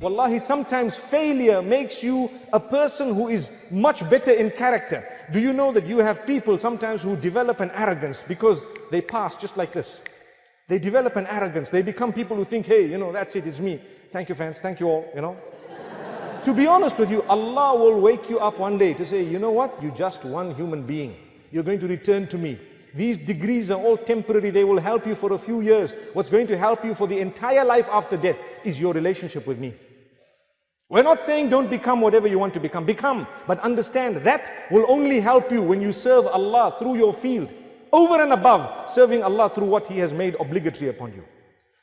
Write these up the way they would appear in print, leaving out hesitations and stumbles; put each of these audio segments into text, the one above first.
Wallahi, sometimes failure makes you a person who is much better in character. Do you know that you have people sometimes who develop an arrogance because they pass just like this? They develop an arrogance. They become people who think, hey, that's it, it's me. Thank you, fans, thank you all, To be honest with you, Allah will wake you up one day to say, you know what? You're just one human being. You're going to return to me. These degrees are all temporary. They will help you for a few years. What's going to help you for the entire life after death is your relationship with me. We're not saying don't become whatever you want to become. Become, but understand that will only help you when you serve Allah through your field, over and above serving Allah through what He has made obligatory upon you.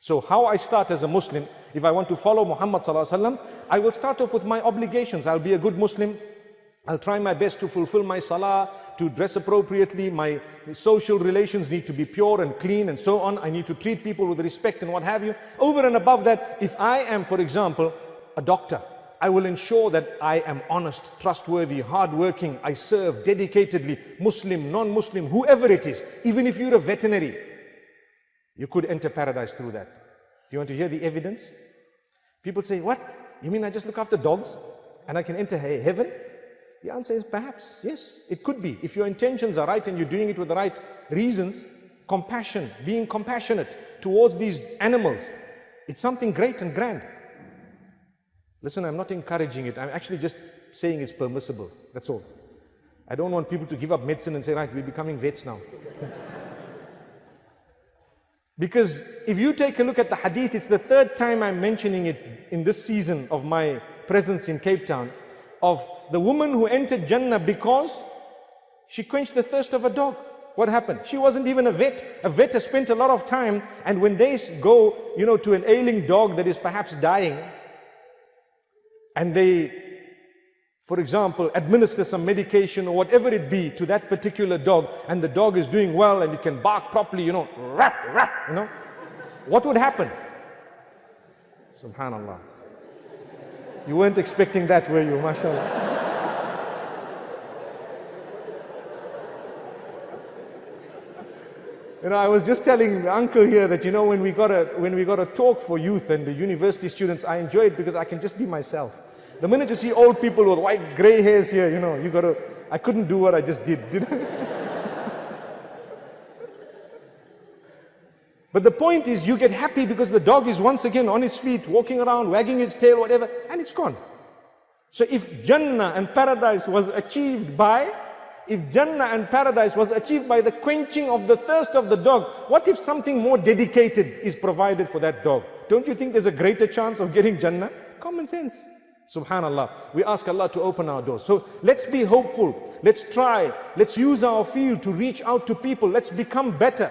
So how I start as a Muslim, if I want to follow Muhammad sallallahu alaihi wasallam, I will start off with my obligations. I'll be a good Muslim. I'll try my best to fulfill my salah, to dress appropriately. My social relations need to be pure and clean and so on. I need to treat people with respect and what have you. Over and above that, if I am, for example, a doctor, I will ensure that I am honest, trustworthy, hardworking. I serve dedicatedly, Muslim, non-Muslim, whoever it is. Even if you're a veterinary, you could enter paradise through that. Do you want to hear the evidence? People say, what? You mean I just look after dogs and I can enter heaven? The answer is perhaps, yes, it could be. If your intentions are right and you're doing it with the right reasons, compassion, being compassionate towards these animals, it's something great and grand. Listen, I'm not encouraging it. I'm actually just saying it's permissible. That's all. I don't want people to give up medicine and say, right, we're becoming vets now. Because if you take a look at the hadith, it's the third time I'm mentioning it in this season of my presence in Cape Town, of the woman who entered Jannah because she quenched the thirst of a dog. What happened? She wasn't even a vet. A vet has spent a lot of time, and when they go, to an ailing dog that is perhaps dying, and they, for example, administer some medication or whatever it be to that particular dog, and the dog is doing well and it can bark properly, rap, rap, what would happen? Subhanallah. You weren't expecting that, were you? MashaAllah. I was just telling the uncle here that, when we got a talk for youth and the university students, I enjoy it because I can just be myself. The minute you see old people with white, grey hairs here, I couldn't do what I just did. But the point is, you get happy because the dog is once again on its feet, walking around, wagging its tail, whatever, and it's gone. So if Jannah and paradise was achieved by the quenching of the thirst of the dog, what if something more dedicated is provided for that dog? Don't you think there's a greater chance of getting Jannah? Common sense. Subhanallah. We ask Allah to open our doors. So let's be hopeful. Let's try. Let's use our field to reach out to people. Let's become better.